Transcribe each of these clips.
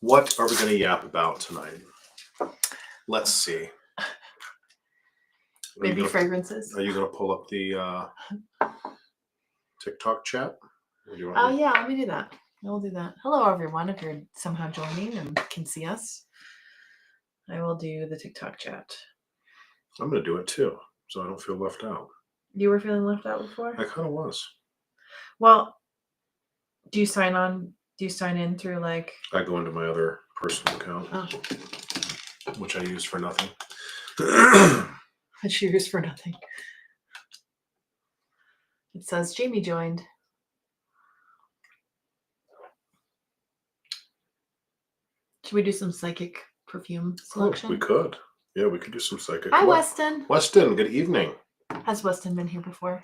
What are we going to yap about tonight? Let's see. Maybe fragrances. Are you going to pull up the TikTok chat? Oh, yeah, let me do that. We'll do that. Hello, everyone. If you're somehow joining and can see us, I will do the TikTok chat. I'm going to do it too, so I don't feel left out. You were feeling left out before? I kind of was. Well, do you sign on? Do you sign in through like... I go into my other personal account, which I use for nothing. Which you use for nothing. It says Jamie joined. Should we do some psychic perfume selection? We could. Yeah, we could do some psychic. Hi, Weston. Weston, good evening. Has Weston been here before?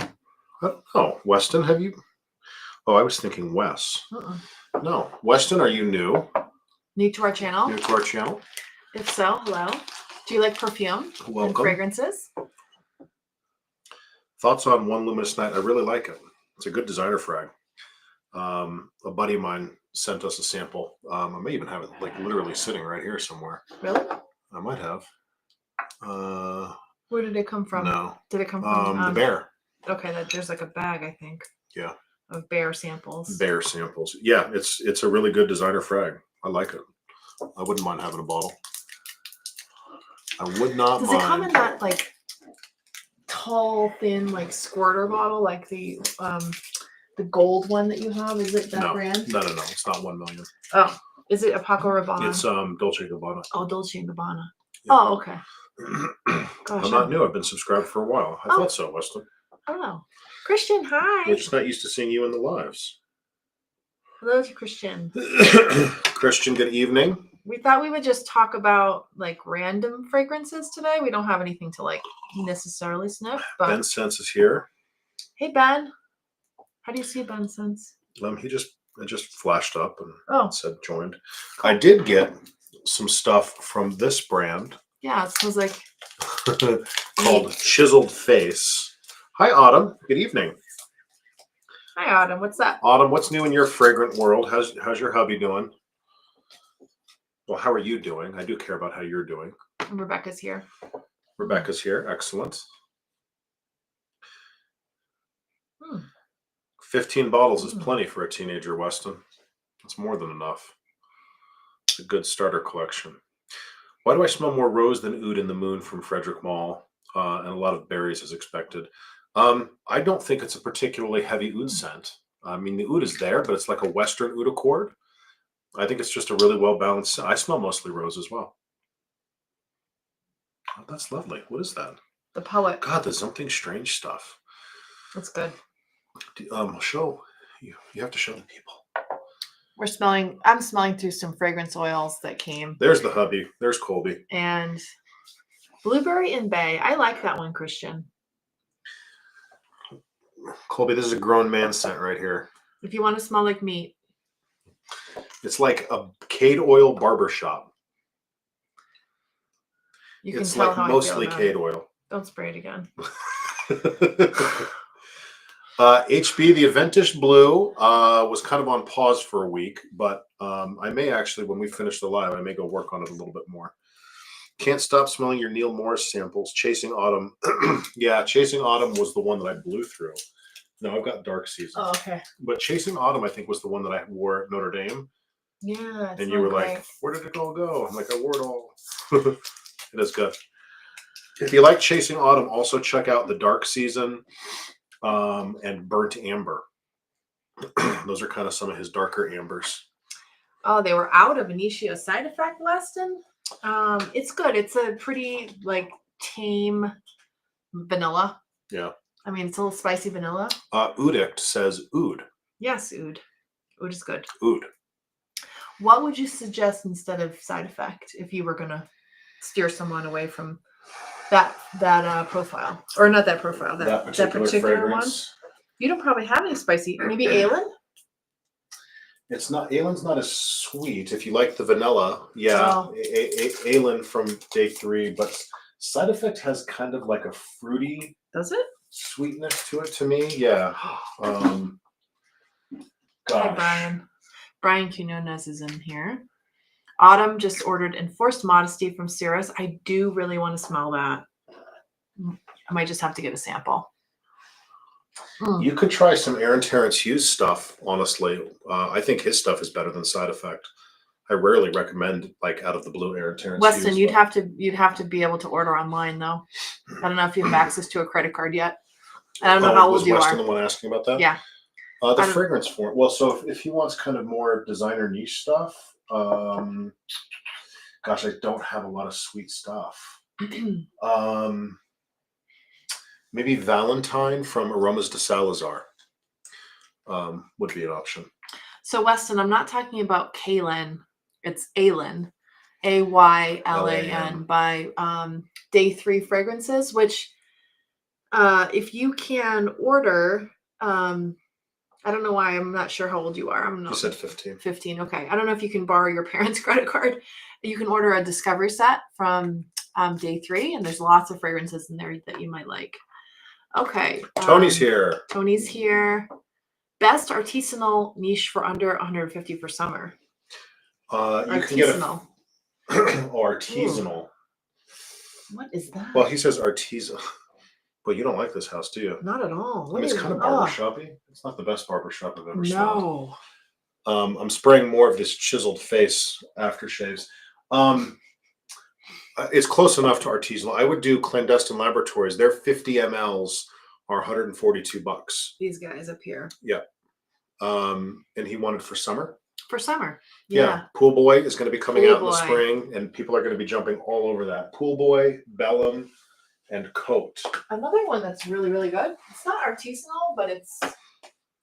Oh, Weston, have you? Oh, I was thinking Wes. No. Weston, are you new? New to our channel? New to our channel. If so, hello. Do you like perfume? Welcome. And fragrances? Thoughts on One Luminous Night? I really like it. It's a good designer frag. A buddy of mine sent us a sample. I may even have it like literally sitting right here somewhere. Really? I might have. Where did it come from? No. Did it come from the bear? Okay, there's like a bag, I think. Yeah. Of bear samples. Bear samples. Yeah, it's a really good designer frag. I like it. I wouldn't mind having a bottle. I would not mind. Does it come in that like tall, thin, like squirter bottle, like the gold one that you have? Is it that brand? No. It's not 1 million. Oh, is it a Paco Rabanne? It's Dolce & Gabbana. Oh, Dolce & Gabbana. Yeah. Oh, okay. Gosh, I'm not new. I've been subscribed for a while. I thought so, Weston. Oh, Christian, hi. We're just not used to seeing you in the lives. Hello to Christian. Christian, good evening. We thought we would just talk about like random fragrances today. We don't have anything to like necessarily sniff, but Ben Sense is here. Hey Ben. How do you see Ben Sense? It just flashed up and said joined. Cool. I did get some stuff from this brand. Yeah, it smells like called Chiseled Face. Hi Autumn. Good evening. Hi Autumn. What's up? Autumn, what's new in your fragrant world? How's your hubby doing? Well, how are you doing? I do care about how you're doing. And Rebecca's here. Rebecca's here. Excellent. 15 bottles is plenty for a teenager, Weston. That's more than enough. It's a good starter collection. Why do I smell more rose than oud in the moon from Frederick Mall? And a lot of berries as expected. I don't think it's a particularly heavy oud scent. I mean, the oud is there, but it's like a Western oud accord. I think it's just a really well-balanced scent. I smell mostly rose as well. Oh, that's lovely. What is that? The Poet. God, there's something strange stuff. That's good. Show. You have to show the people. I'm smelling through some fragrance oils that came. There's the hubby. There's Colby. And Blueberry and Bay. I like that one, Christian. Colby, this is a grown man scent right here. If you want to smell like meat. It's like a Cade oil barbershop. It's like mostly Cade oil. Don't spray it again. HB, the Aventish Blue was kind of on pause for a week, but I may actually, when we finish the live, I may go work on it a little bit more. Can't stop smelling your Neil Morris samples. Chasing Autumn. Yeah, Chasing Autumn was the one that I blew through. No, I've got Dark Season. Oh, okay. But Chasing Autumn, I think, was the one that I wore at Notre Dame. Yeah. And you were like, where did it all go? I'm like, I wore it all. It is good. If you like Chasing Autumn, also check out the Dark Season and Burnt Amber. Those are kind of some of his darker ambers. Oh, they were out of Initio Side Effect, Weston. It's good. It's a pretty like tame vanilla. Yeah. I mean, it's a little spicy vanilla. Udict says oud. Yes, oud. Oud is good. Oud. What would you suggest instead of Side Effect if you were gonna steer someone away from that profile, or not that profile, that particular one? You don't probably have any spicy. Maybe Aylin. It's not. Aylin's not as sweet. If you like the vanilla, yeah, Aylin from Day 3. But Side Effect has kind of like a fruity. Does it? Sweetness to it to me, yeah. Hi, Brian. Brian Quinones is in here. Autumn just ordered Enforced Modesty from Cirrus. I do really want to smell that. I might just have to get a sample. You could try some Aaron Terrence Hughes stuff, honestly. I think his stuff is better than Side Effect. I rarely recommend like out of the blue Aaron Terrence Weston, Hughes you'd stuff. have to be able to order online though. I don't know if you have access to a credit card yet. I don't know how old you Was Weston are. the one asking about that? Yeah. The fragrance form. Well, so if he wants kind of more designer niche stuff, gosh, I don't have a lot of sweet stuff. Maybe Valentine from Aromas de Salazar would be an option. So Weston, I'm not talking about Kaylin. It's Aylin, Aylan by Day 3 Fragrances, which if you can order, I don't know why, I'm not sure how old you are. You said 15. 15, okay. I don't know if you can borrow your parents' credit card. You can order a discovery set from Day 3, and there's lots of fragrances in there that you might like. Okay. Tony's here. Tony's here. Best artisanal niche for under 150 for summer. You can get artisanal. Ooh. What is that? Well, he says artisanal. But you don't like this house, do you? Not at all. I mean, it's kind of barbershoppy. It's not the best barbershop I've ever smelled. No. I'm spraying more of this chiseled face aftershaves. It's close enough to artisanal. I would do Clandestine Laboratories. Their 50 mLs are $142. These guys up here. Yeah. And he wanted for summer. For summer. Yeah. Pool Boy is going to be coming out in the spring, and people are going to be jumping all over that. Pool Boy, Bellum, and Coat. Another one that's really, really good. It's not artisanal, but it's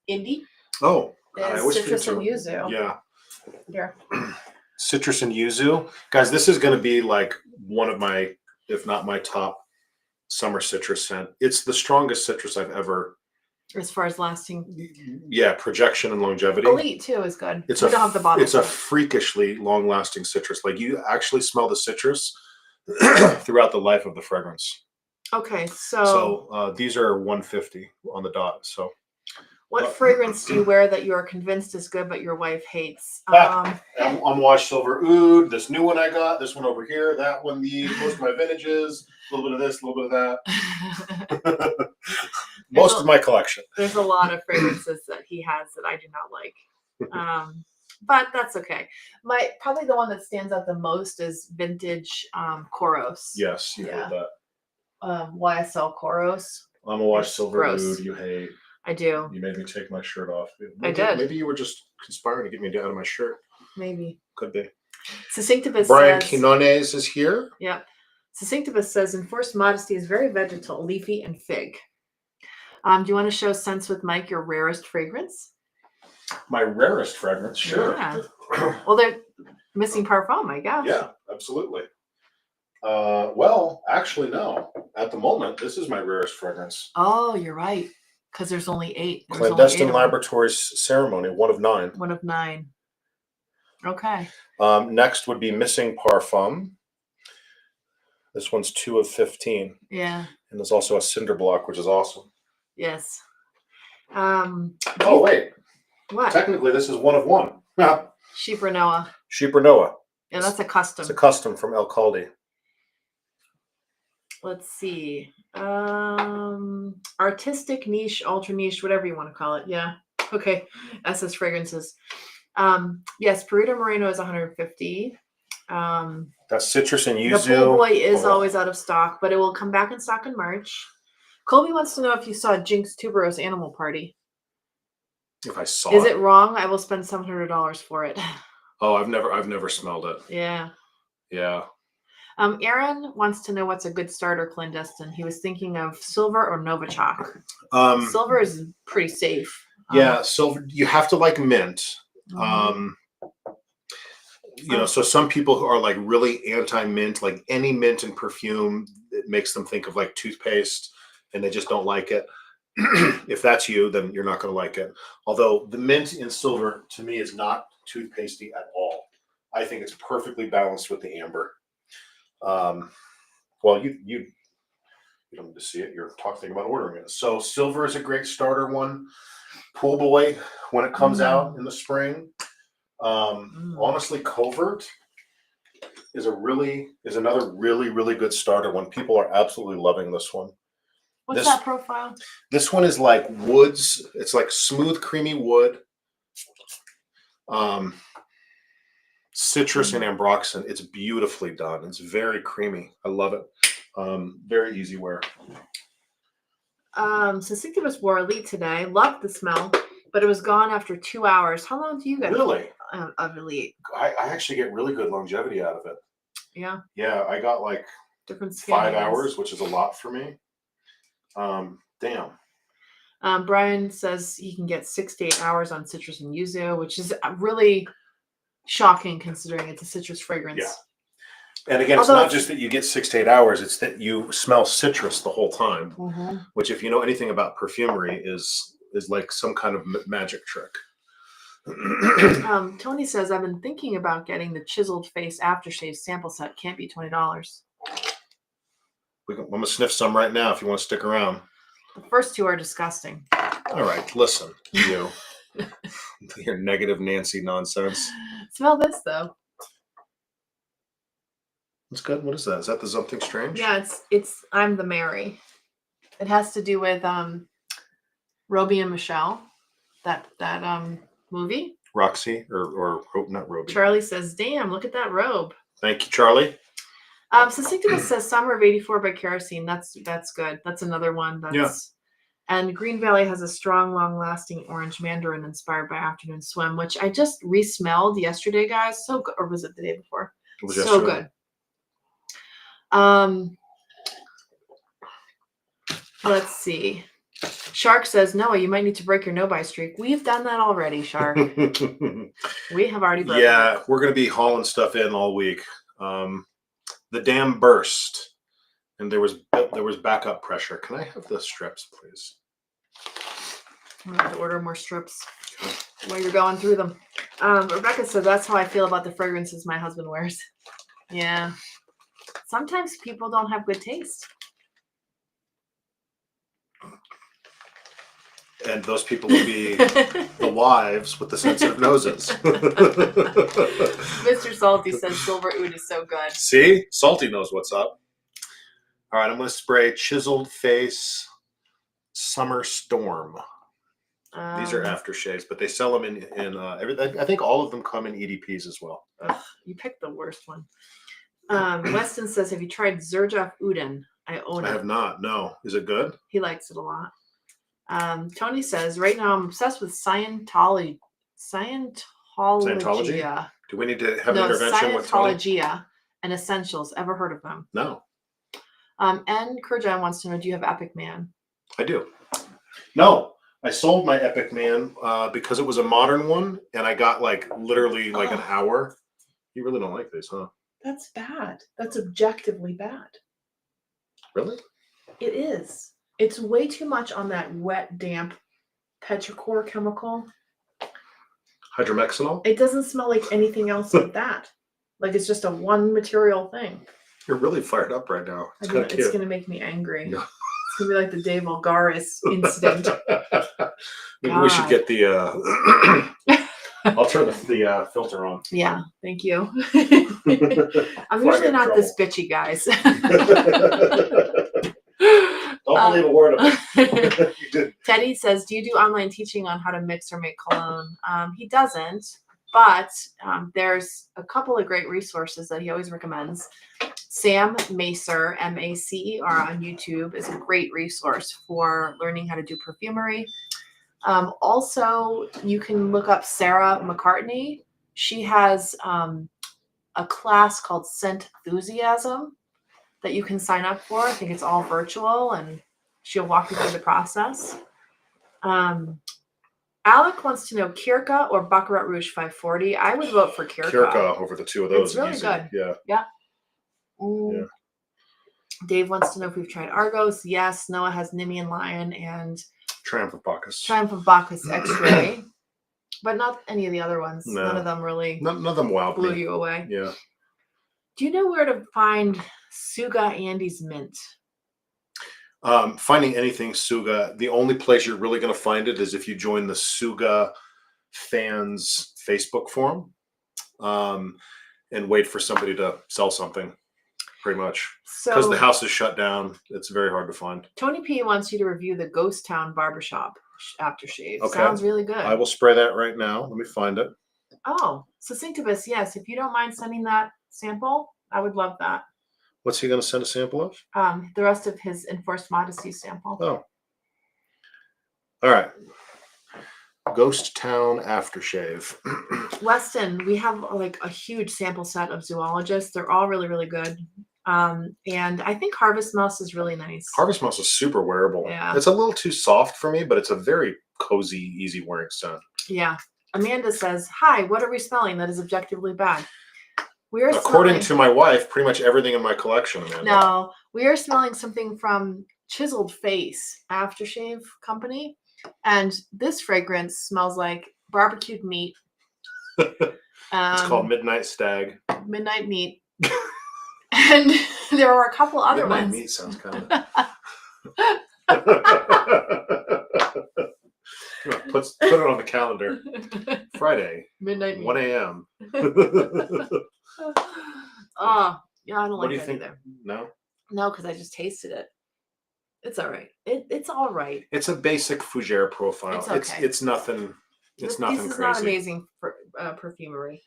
indie. Oh, it's citrus and yuzu. Yeah. Here. Citrus and yuzu. Guys, this is going to be like one of my, if not my top summer citrus scent. It's the strongest citrus I've ever. As far as lasting. Yeah, projection and longevity. Elite too is good. We don't have the bottle. It's a freakishly long-lasting citrus. Like you actually smell the citrus throughout the life of the fragrance. Okay, so these are 150 on the dot. So, what fragrance do you wear that you are convinced is good, but your wife hates? Unwashed Silver Oud. This new one I got. This one over here. That one. Most of my vintages. A little bit of this. A little bit of that. Most of my collection. There's a lot of fragrances that he has that I do not like. But that's okay. Probably the one that stands out the most is vintage Koros. Yes, you heard that. YSL Koros. I'm a Washed Silver Oud. You hate. I do. You made me take my shirt off. I did. Maybe you were just conspiring to get me out of my shirt. Maybe. Could be. Succinctibus Brian says, Quinones is here. Yeah. Succinctibus says, Enforced Modesty is very vegetal, leafy, and fig. Do you want to show Sense with Mike your rarest fragrance? My rarest fragrance? Sure. Yeah. Well, they're missing parfum, I guess. Yeah, absolutely. Well, actually, no. At the moment, this is my rarest fragrance. Oh, you're right. Because there's only 8. Clandestine Laboratories Ceremony, 1 of 9. 1 of 9. Okay. Next would be Missing Parfum. This one's 2 of 15. Yeah. And there's also a Cinder Block, which is awesome. Yes. Oh, wait. What? Technically, this is 1 of 1. Sheep Noah. Sheep Noah. Yeah, that's a custom. It's a custom from El Caldi. Let's see. Artistic niche, ultra niche, whatever you want to call it. Yeah. Okay. SS Fragrances. Yes, Peruta Moreno is 150. That's citrus and yuzu. The Pool Boy is always out of stock, but it will come back in stock in March. Colby wants to know if you saw Jinx Tuberose Animal Party. If I saw Is it wrong? I will spend $700 for it. Oh, I've never smelled it. Yeah. Yeah. Aaron wants to know what's a good starter clandestine. He was thinking of Silver or Novichok. Silver is pretty safe. Yeah, Silver. You have to like mint. You know, so some people who are like really anti-mint, like any mint and perfume, it makes them think of like toothpaste, and they just don't like it. If that's you, then you're not going to like it. Although the mint in Silver to me is not toothpastey at all. I think it's perfectly balanced with the amber. Well, you don't need to see it. You're talking about ordering it. So Silver is a great starter one. Pool Boy when it comes out in the spring. Honestly, Covert is another really good starter one. People are absolutely loving this one. What's that profile? This one is like woods. It's like smooth, creamy wood. Citrus and ambroxan. It's beautifully done. It's very creamy. I love it. Very easy wear. Succinctivus wore Elite today. Loved the smell, but it was gone after 2 hours. How long do you get really of Elite? I actually get really good longevity out of it. Yeah. Yeah, I got like different 5 hours, which is a lot for me. Damn. Brian says he can get 6 to 8 hours on citrus and yuzu, which is really shocking considering it's a citrus fragrance. Yeah. And again, it's not just that you get 6 to 8 hours, it's that you smell citrus the whole time, which if you know anything about perfumery is like some kind of magic trick. Tony says, I've been thinking about getting the chiseled face aftershave sample set. Can't be $20. I'm going to sniff some right now if you want to stick around. The first 2 are disgusting. All right, listen, you. Your negative Nancy nonsense. Smell this, though. That's good. What is that? Is that the Something Strange? Yeah, it's I'm the Mary. It has to do with Robbie and Michelle, that movie. Roxy or not Robbie. Charlie says, "Damn, look at that robe." Thank you, Charlie. Succinctivus says Summer of '84 by Kerosene. That's good. That's another one. And Green Valley has a strong, long-lasting orange mandarin inspired by Afternoon Swim, which I just re-smelled yesterday, guys. So good. Or was it the day before? It was so yesterday. Good. Let's see. Shark says, Noah, you might need to break your no-buy streak. We've done that already, Shark. We have already broken it. We're going to be hauling stuff in all week. The dam burst, and there was backup pressure. Can I have the strips, please? I'm going to have to order more strips while you're going through them. Rebecca said, that's how I feel about the fragrances my husband wears. Yeah. Sometimes people don't have good taste. And those people will be the wives with the sensitive noses. Mr. Salty says Silver Oud is so good. See? Salty knows what's up. All right, I'm going to spray Chiseled Face Summer Storm. These are aftershaves, but they sell them in everything. I think all of them come in EDPs as well. You picked the worst one. Weston says, have you tried Xerjoff Uden? I own it. I have not. No. Is it good? He likes it a lot. Tony says, right now I'm obsessed with Scientology. Scientology? Do we need to have an intervention with Tony? Scientology and Essentials. Ever heard of them? No. And Kurjan wants to know, do you have Epic Man? I do. No. I sold my Epic Man because it was a modern one, and I got literally an hour. You really don't like these, huh? That's bad. That's objectively bad. Really? It is. It's way too much on that wet, damp petrichor chemical. Hydromexinol? It doesn't smell like anything else but that. Like it's just a one material thing. You're really fired up right now. It's kind of cute. It's going to make me angry. Yeah. It's going to be like the De Vulgaris incident. Maybe we should get the... I'll turn the filter on. Yeah, thank you. I'm usually not this bitchy, guys. Don't believe a word of it. Teddy says, do you do online teaching on how to mix or make cologne? He doesn't, but there's a couple of great resources that he always recommends. Sam Macer, Macer on YouTube is a great resource for learning how to do perfumery. Also, you can look up Sarah McCartney. She has a class called Scent Enthusiasm that you can sign up for. I think it's all virtual, and she'll walk you through the process. Alec wants to know Kirka or Baccarat Rouge 540. I would vote for Kirka. Kirka over the two of those. It's really good. Yeah. Yeah. Yeah. Dave wants to know if we've tried Argos. Yes. Noah has Nimian Lion and Triumph of Bacchus. Triumph of Bacchus X-Ray. But not any of the other ones. No. None of them really none of them blew you away. Yeah. Do you know where to find Suga Andy's Mint? Finding anything Suga, the only place you're really going to find it is if you join the Suga fans Facebook forum. and wait for somebody to sell something, pretty much. Because So the house is shut down, it's very hard to find. Tony P wants you to review the Ghost Town Barbershop aftershave. Okay. Sounds really good. I will spray that right now. Let me find it. Oh, Succinctibus, yes. If you don't mind sending that sample, I would love that. What's he going to send a sample of? The rest of his Enforced Modesty sample. Oh. All right. Ghost Town aftershave. Weston, we have like a huge sample set of zoologists. They're all really, really good. And I think Harvest Mouse is really nice. Harvest Mouse is super wearable. Yeah. It's a little too soft for me, but it's a very cozy, easy wearing scent. Yeah. Amanda says, "Hi, what are we smelling that is objectively bad?" We are According to my wife, pretty much everything in my collection, Amanda. No, we are smelling something from Chiseled Face Aftershave Company. And this fragrance smells like barbecued meat. It's called Midnight Stag. Midnight Meat. And there are a couple other Midnight ones. Meat sounds kind of... Put it on the calendar. Friday, Midnight Meat. 1 a.m. Oh, yeah, I don't What like do you that think? either. No? No, because I just tasted it. It's all right. It's all right. It's a basic fougere profile. It's okay. It's nothing. It's nothing This is crazy. not amazing for perfumery.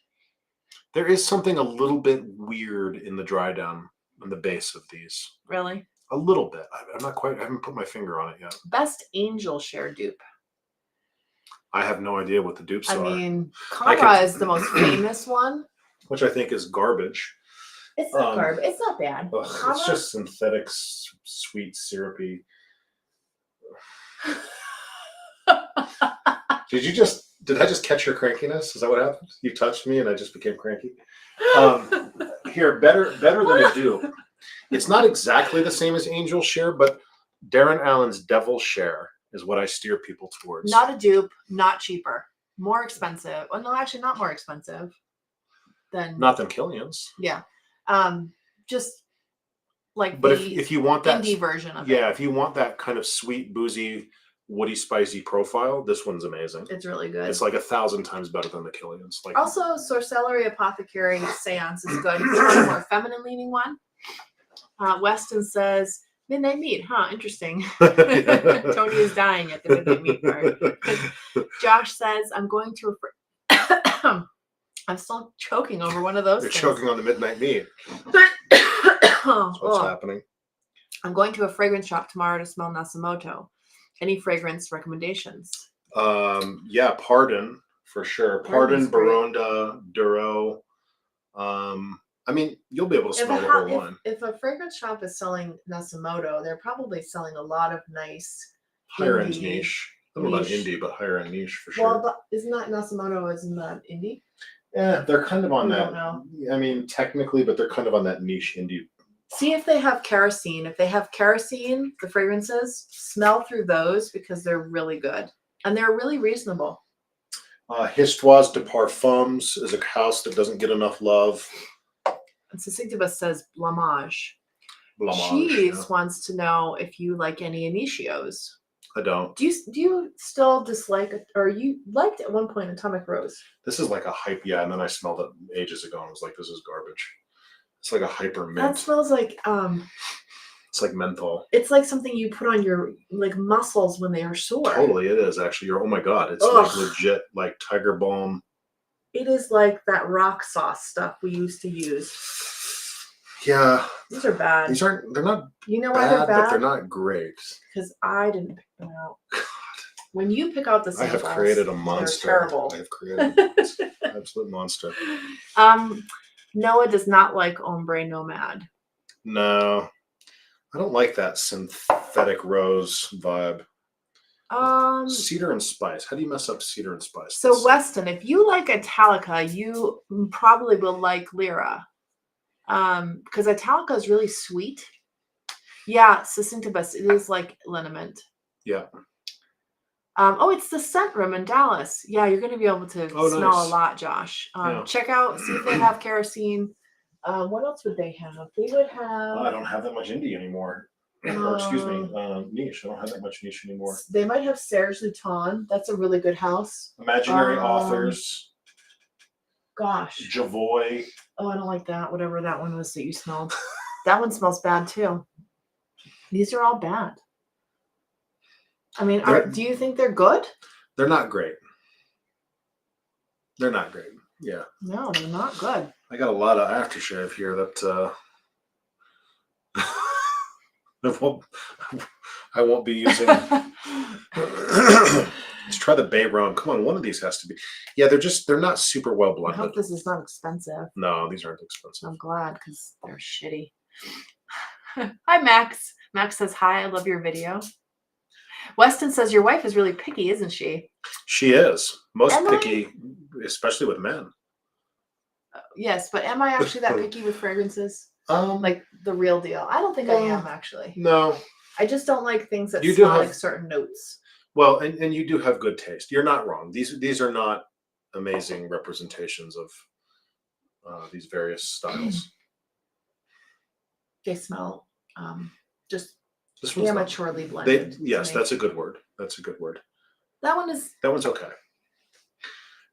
There is something a little bit weird in the dry down on the base of these. Really? A little bit. I'm not quite. I haven't put my finger on it yet. Best Angel Share dupe. I have no idea what the dupes are. I mean, Cara is the most famous one. Which I think is garbage. It's not garbage. It's not bad. It's just synthetic, sweet, syrupy. Did I just catch your crankiness? Is that what happened? You touched me and I just became cranky. Here, better than a dupe. It's not exactly the same as Angel Share, but Darren Allen's Devil Share is what I steer people towards. Not a dupe, not cheaper, more expensive. Oh no, actually, not more expensive not than Killian's. Yeah, just like. But if you want that indie version of it, yeah, if you want that kind of sweet, boozy, woody, spicy profile, this one's amazing. It's really good. It's like 1,000 times better than the Killian's. Like also, Sorcellery Apothecary Seance is good. It's a more feminine leaning one. Weston says Midnight Meat, huh? Interesting. Tony is dying at the Midnight Meat part. Josh says, I'm going to I'm still choking over one of those. You're things. choking on the Midnight Meat. That's what's happening. I'm going to a fragrance shop tomorrow to smell Nasumoto. Any fragrance recommendations? Yeah, Pardon for sure. Pardon, Baronda, Duro. I mean, you'll be able to smell the whole line. If a fragrance shop is selling Nasumoto, they're probably selling a lot of nice higher end niche. I don't know about indie, but higher end niche for sure. Well, but isn't that Nasumoto? Isn't that indie? Yeah, they're kind of on that. I don't know. I mean, technically, but they're kind of on that niche indie. See if they have kerosene. If they have kerosene, the fragrances, smell through those because they're really good. And they're really reasonable. Histoires de Parfums is a house that doesn't get enough love. And Succinctibus says Blamage. Cheese wants to know if you like any Initios. I don't. Do you still dislike, or you liked at one point Atomic Rose? This is like a hype, yeah. And then I smelled it ages ago and I was like, this is garbage. It's like a hyper mint. That smells like it's like menthol. It's like something you put on your like muscles when they are sore. Totally, it is actually. Oh my god, it's like legit like Tiger Balm. It is like that rock sauce stuff we used to use. Yeah. These are bad. They're not you know why they're bad? But they're not great. Because I didn't pick them out. God. When you pick out the samples, I have created a monster. They're terrible. I have created an absolute monster. Noah does not like Ombre Nomad. No. I don't like that synthetic rose vibe. Cedar and spice. How do you mess up cedar and spice? So Weston, if you like Italica, you probably will like Lyra. Because Italica is really sweet. Yeah, Succinctibus, it is like liniment. Yeah. It's the scent room in Dallas. Yeah, you're going to be able to smell a lot, Josh. Check out, see if they have kerosene. What else would they have? They would have... I don't have that much indie anymore. Or excuse me, niche. I don't have that much niche anymore. They might have Serge Luton. That's a really good house. Imaginary Authors. Gosh. Javoy. Oh, I don't like that. Whatever that one was that you smelled. That one smells bad too. These are all bad. I mean, do you think they're good? They're not great. They're not great. Yeah. No, they're not good. I got a lot of aftershave here that I won't be using. Let's try the Bay Rum. Come on, one of these has to be. Yeah, they're not super well I blended. hope this is not expensive. No, these aren't expensive. I'm glad because they're shitty. Hi, Max. Max says, hi, I love your video. Weston says, your wife is really picky, isn't she? She is. Most picky, especially with men. Yes, but am I actually that picky with fragrances? Like the real deal. I don't think I am, actually. No. I just don't like things that smell like certain notes. Well, and you do have good taste. You're not wrong. These are not amazing representations of these various styles. They smell just amateurly blended. Yes, that's a good word. That's a good word. That one's okay.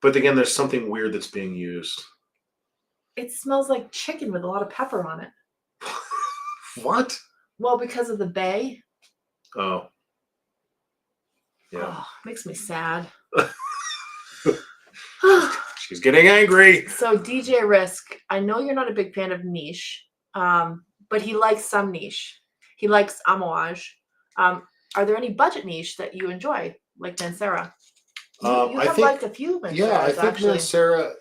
But again, there's something weird that's being used. It smells like chicken with a lot of pepper on it. What? Well, because of the bay. Oh. Yeah. Oh, makes me sad. She's getting angry. So DJ Risk, I know you're not a big fan of niche, but he likes some niche. He likes amouage. Are there any budget niche that you enjoy, like Mancera? You have liked a few Manceras, yeah, I think actually. Mancera,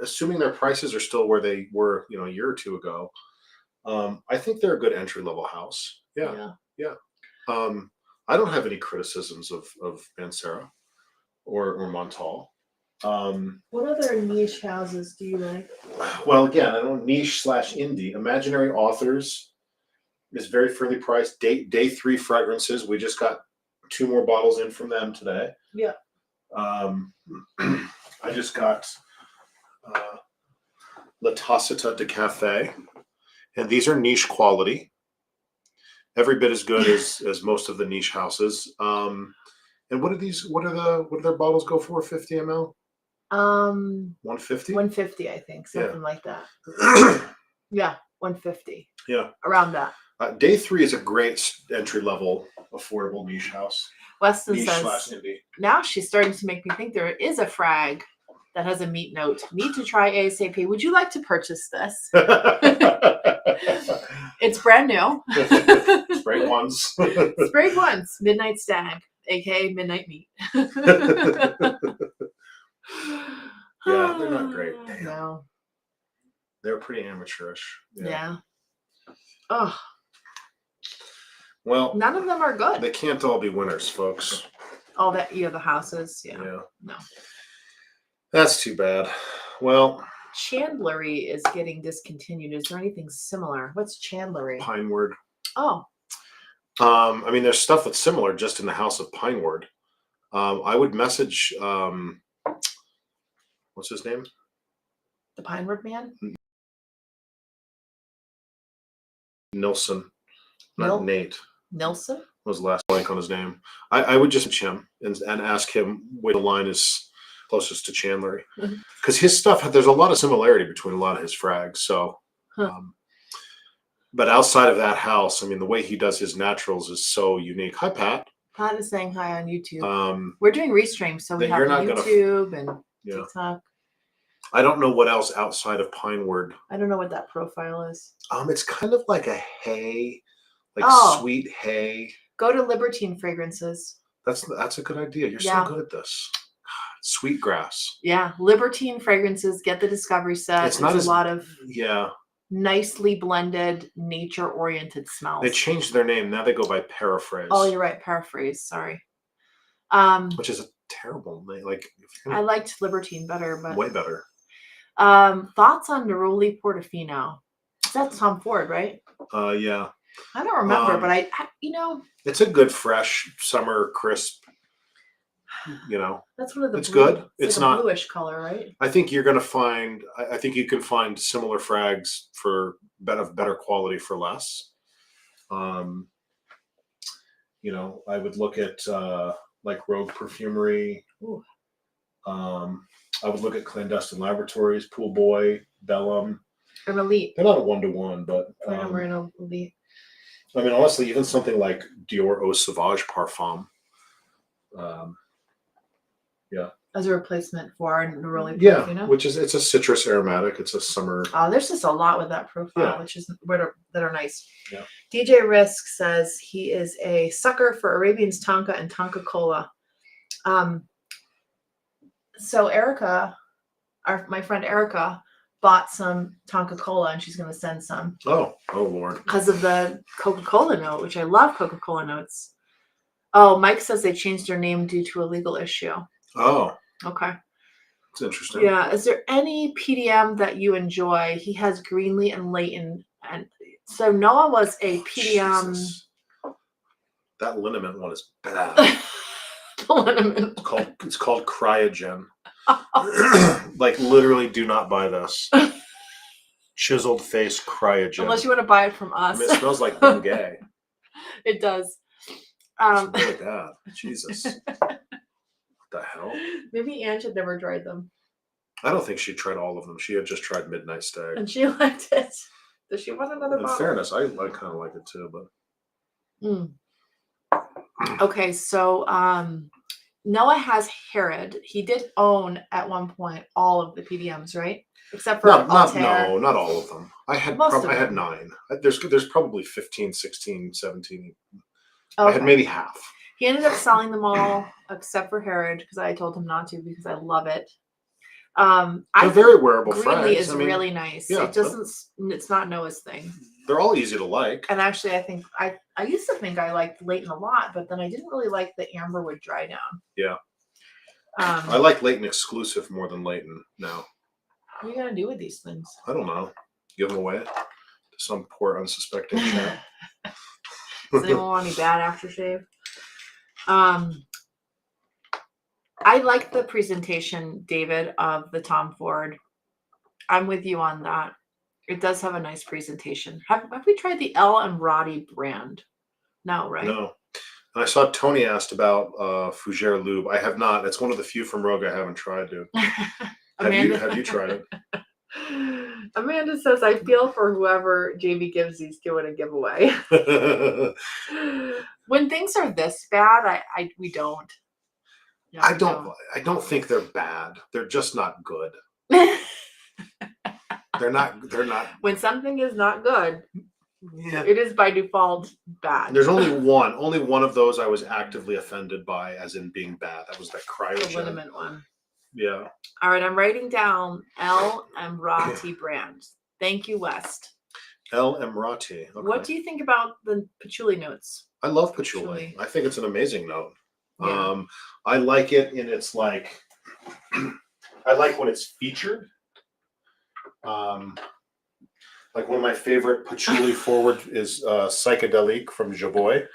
assuming their prices are still where they were, a year or two ago, I think they're a good entry-level house. Yeah. I don't have any criticisms of Mancera or Montal. What other niche houses do you like? Well, again, I don't niche / indie. Imaginary Authors is very fairly priced. Day 3 fragrances. We just got 2 more bottles in from them today. Yeah. I just got La Tacita de Cafe, and these are niche quality. Every bit as good as most of the niche houses. And what are these? What do their bottles go for? 50 ml? 150? 150, I think. Something like that. Yeah, 150. Yeah. Around that. Day 3 is a great entry-level, affordable niche house. Weston niche says, /indie. Now she's starting to make me think there is a frag that has a meat note. Need to try ASAP. Would you like to purchase this? It's brand new. Sprayed once. Sprayed once. Midnight Stag, aka Midnight Meat. Yeah, they're not great. Damn. No. They're pretty amateurish. Yeah. Oh. Well, none of them are good. They can't all be winners, folks. Oh, the houses. Yeah. No. That's too bad. Well, Chandlery is getting discontinued. Is there anything similar? What's Chandlery? Pineward. Oh. I mean, there's stuff that's similar just in the house of Pineward. I would message what's his name? The Pineward Man? Nilsson. Not Nate. Nilsson? Was the last blank on his name. I would just message him and ask him where the line is closest to Chandlery. Because his stuff, there's a lot of similarity between a lot of his frags. So, but outside of that house, I mean, the way he does his naturals is so unique. Hi, Pat. Pat is saying hi on YouTube. We're doing restreams, so we have YouTube and TikTok. I don't know what else outside of Pineward. I don't know what that profile is. It's kind of like a hay, sweet hay. Go to Libertine Fragrances. That's a good idea. You're so good at this. Sweet grass. Yeah, Libertine Fragrances. Get the Discovery set. It's not a lot of nicely blended, nature-oriented smells. They changed their name. Now they go by Paraphrase. Oh, you're right. Paraphrase. Sorry. Which is a terrible name. I liked Libertine better, but way better. Thoughts on Neroli Portofino? That's Tom Ford, right? Yeah. I don't remember, but I it's a good, fresh, summer, crisp. That's one of the. It's good. It's not bluish color, right? I think you're going to find. I think you can find similar frags for better quality for less. I would look at like Rogue Perfumery. Ooh. I would look at Clandestine Laboratories, Pool Boy, Bellum. An elite. They're not a 1-to-1, but I'm wearing an elite. I mean, honestly, even something like Dior Eau Sauvage Parfum. Yeah. As a replacement for a Neroli Yeah, Perfino? which is, it's a citrus aromatic. It's a summer. Oh, there's just a lot with that profile, which is that are nice. Yeah. DJ Risk says he is a sucker for Arabian's Tonka and Tonka Cola. So Erica, my friend Erica, bought some Tonka Cola and she's going to send some. Oh Lord. Because of the Coca-Cola note, which I love Coca-Cola notes. Oh, Mike says they changed their name due to a legal issue. Oh. Okay. That's interesting. Yeah. Is there any PDM that you enjoy? He has Greenlee and Leighton. And so Noah was a PDM. Jesus. That liniment one is bad. The liniment. It's called Cryogen. Like, literally do not buy this. Chiseled face Cryogen. Unless you want to buy it from us. I mean, it smells like Bengay. It does. It's really bad. Jesus. What the hell? Maybe Ange had never tried them. I don't think she tried all of them. She had just tried Midnight Stag. And she liked it. Does she want another bottle? In fairness, I kind of like it too, but. Okay, so Noah has Herod. He did own at one point all of the PDMs, right? Except for not all of them. I had 9. There's probably 15, 16, 17. Okay. I had maybe half. He ended up selling them all except for Herod because I told him not to because I love it. They're very wearable. Greenlee is really nice. Yeah, it's not Noah's thing. They're all easy to like. And actually, I think I used to think I liked Leighton a lot, but then I didn't really like the Amberwood Dry Down. Yeah. I like Leighton Exclusive more than Leighton now. What are you gonna do with these things? I don't know. Give them away to some poor unsuspecting chap. Does anyone want any bad aftershave? I like the presentation, David, of the Tom Ford. I'm with you on that. It does have a nice presentation. Have we tried the L and Roddy brand? No, right? No. And I saw Tony asked about Fougere Lube. I have not. It's one of the few from Rogue I haven't tried, dude. Have you tried it? Amanda says, I feel for whoever JV gives these to in a giveaway. When things are this bad, we don't. Yeah, I don't think they're bad. They're just not good. They're not. When something is not good, yeah, it is by default bad. There's only one of those I was actively offended by, as in being bad. That was that Cryogen. The liniment one. Yeah. All right, I'm writing down L. Emirati brand. Thank you, West. El Emirati. Okay. What do you think about the patchouli notes? I love patchouli. I think it's an amazing note. Yeah. I like it in its like. I like when it's featured. Like one of my favorite patchouli forward is Psychedelic from Javoy.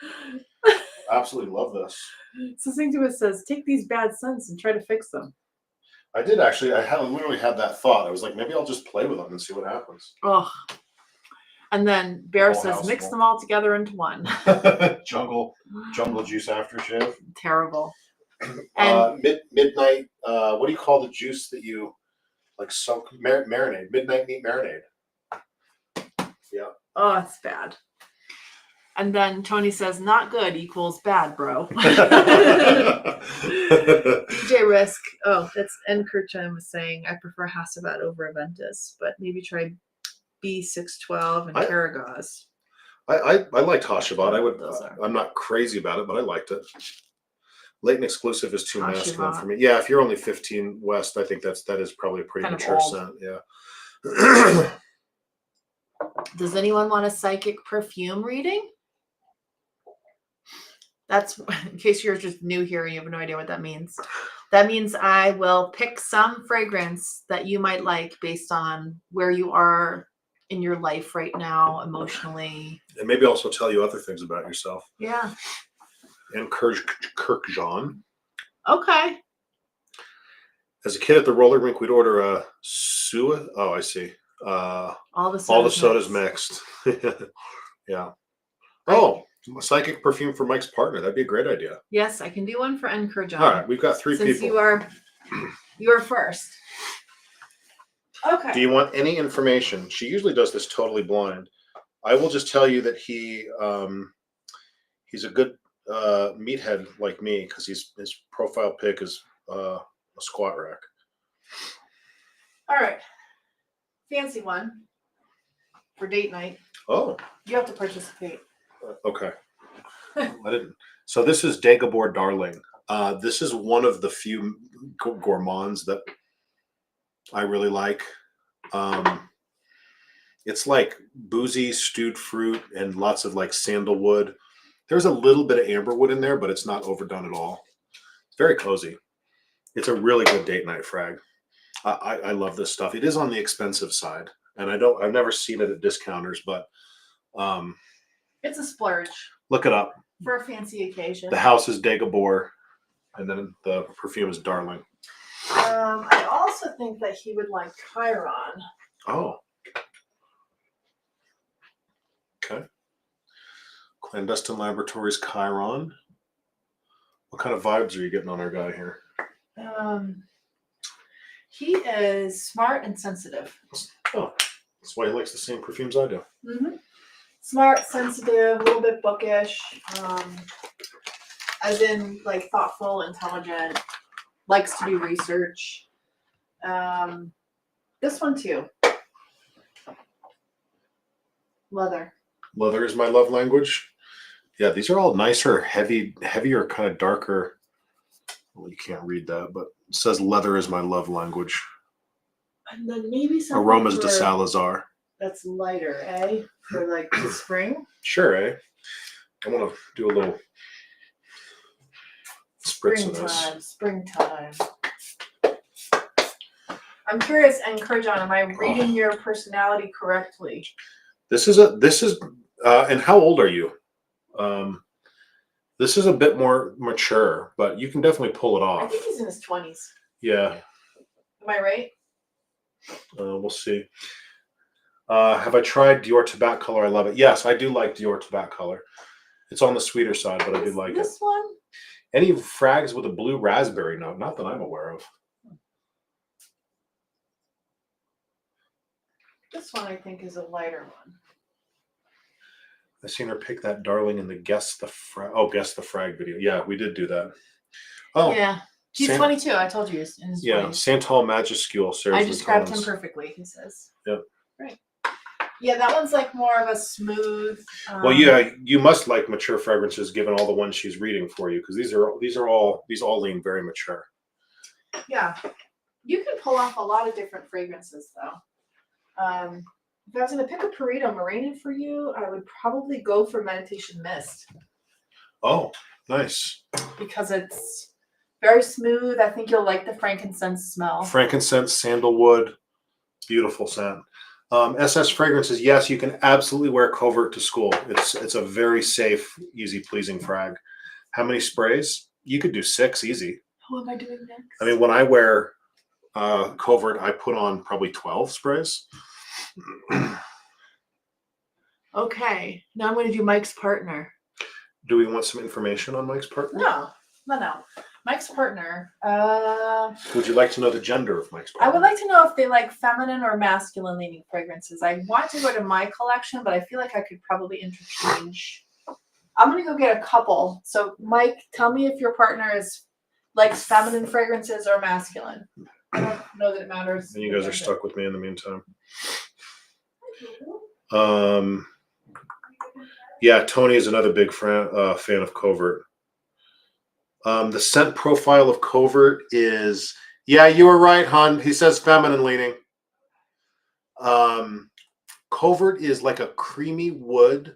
Absolutely love this. Succinct says, take these bad scents and try to fix them. I did actually. I literally had that thought. I was like, maybe I'll just play with them and see what happens. Oh. And then Bear says, mix them all together into one. jungle juice aftershave. Terrible. And midnight. What do you call the juice that you like soak marinade? Midnight meat marinade. Yeah. Oh, it's bad. And then Tony says, not good equals bad, bro. DJ Risk. Oh, that's N. Kirchheim was saying, I prefer Hasselblad over Aventus, but maybe try B612 and Karagos. I liked Hasselblad. I'm not crazy about it, but I liked it. Leighton Exclusive is too masculine for me. Yeah, if you're only 15 West, I think that is probably a pretty mature scent. Yeah. Does anyone want a psychic perfume reading? That's in case you're just new here and you have no idea what that means. That means I will pick some fragrance that you might like based on where you are in your life right now, emotionally. And maybe also tell you other things about yourself. Yeah. And Kirk Jean. Okay. As a kid at the roller rink, we'd order a Sua. Oh, I see. All the sodas mixed. Yeah. Oh, a psychic perfume for Mike's partner. That'd be a great idea. Yes, I can do one for Encourage. All right, we've got 3 people. You are first. Okay. Do you want any information? She usually does this totally blind. I will just tell you that he's a good meathead like me because his profile pic is a squat rack. All right. Fancy one for date night. Oh. You have to participate. Okay. I didn't. So this is Dagobah Darling. This is one of the few gourmands that I really like. It's like boozy stewed fruit and lots of like sandalwood. There's a little bit of amberwood in there, but it's not overdone at all. It's very cozy. It's a really good date night frag. I love this stuff. It is on the expensive side, and I've never seen it at discounters, but it's a splurge. Look it up for a fancy occasion. The house is Dagobah, and then the perfume is Darling. I also think that he would like Chiron. Oh. Okay. Clandestine Laboratories Chiron. What kind of vibes are you getting on our guy here? He is smart and sensitive. Oh, that's why he likes the same perfumes I do. Mm-hmm. Smart, sensitive, a little bit bookish, as in like thoughtful, intelligent, likes to do research. This one too. Leather. Leather is my love language. Yeah, these are all nicer, heavier, kind of darker. Well, you can't read that, but it says leather is my love language. And then maybe something Aromas de Salazar. That's lighter, eh? For like the spring? Sure, eh? I want to do a little spritz of this. Springtime. I'm curious, and Kurjan, am I reading your personality correctly? This is and how old are you? This is a bit more mature, but you can definitely pull it off. I think he's in his 20s. Yeah. Am I right? We'll see. Have I tried Dior Tobacco Color? I love it. Yes, I do like Dior Tobacco Color. It's on the sweeter side, but I do like it. This one? Any frags with a blue raspberry note? Not that I'm aware of. This one I think is a lighter one. I seen her pick that Darling in the Guess the Frag video. Yeah, we did do that. Oh. Yeah. He's 22. I told you he's in his 20s. Santal Majuscule. I described him perfectly, he says. Yep. Right. Yeah, that one's like more of a smooth. Well, yeah, you must like mature fragrances given all the ones she's reading for you, because these all lean very mature. Yeah. You can pull off a lot of different fragrances though. If I was going to pick a Pareto Moreno for you, I would probably go for Meditation Mist. Oh, nice. Because it's very smooth. I think you'll like the frankincense smell. Frankincense, sandalwood, beautiful scent. SS Fragrances, yes, you can absolutely wear Covert to school. It's a very safe, easy, pleasing frag. How many sprays? You could do 6 easy. Who am I doing next? I mean, when I wear Covert, I put on probably 12 sprays. Okay, now I'm going to do Mike's partner. Do we want some information on Mike's partner? No. Mike's partner. Would you like to know the gender of Mike's partner? I would like to know if they like feminine or masculine leaning fragrances. I want to go to my collection, but I feel like I could probably interchange. I'm going to go get a couple. So, Mike, tell me if your partner likes feminine fragrances or masculine. I don't know that it matters. And you guys are stuck with me in the meantime. Yeah, Tony is another big fan of Covert. The scent profile of Covert is, yeah, you were right, hon. He says feminine leaning. Covert is like a creamy wood.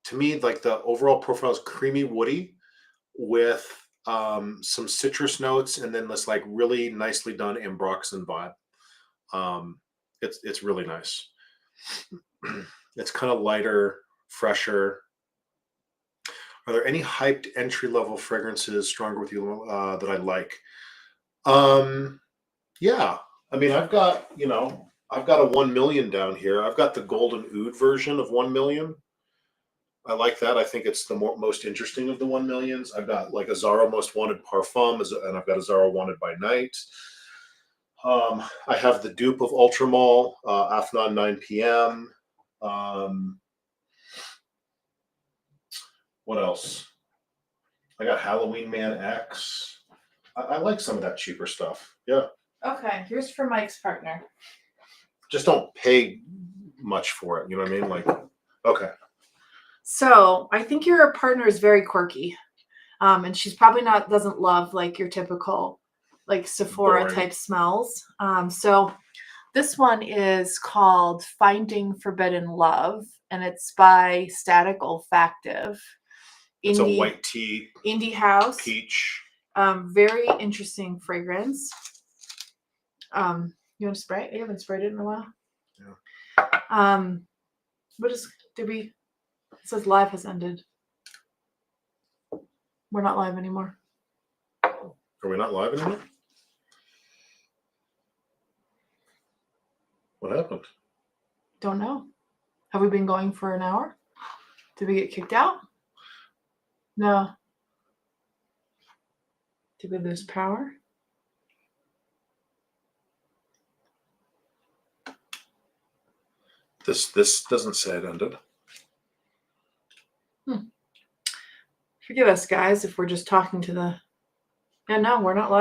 To me, like the overall profile is creamy woody with some citrus notes and then this like really nicely done ambroxan vibe. It's really nice. It's kind of lighter, fresher. Are there any hyped entry-level fragrances stronger with you that I like? Yeah. I mean, I've got a 1 million down here. I've got the Golden Oud version of 1 million. I like that. I think it's the most interesting of the 1 millions. I've got like a Zara Most Wanted Parfum, and I've got a Zara Wanted by Night. I have the dupe of Ultramall, Afnon 9 p.m. What else? I got Halloween Man X. I like some of that cheaper stuff. Yeah. Okay, here's for Mike's partner. Just don't pay much for it. You know what I mean? Like, okay. So I think your partner is very quirky. And she's probably doesn't love like your typical like Sephora Boring. type smells. So this one is called Finding Forbidden Love, and it's by Static Olfactive. It's a white tea, indie house, peach. Very interesting fragrance. You want to spray it? You haven't sprayed it in a while. Yeah. It says live has ended. We're not live anymore. Are we not live anymore? What happened? Don't know. Have we been going for an hour? Did we get kicked out? No. Did we lose power? This doesn't say it ended. Forgive us, guys, if we're just talking to the... Yeah, no, we're not live.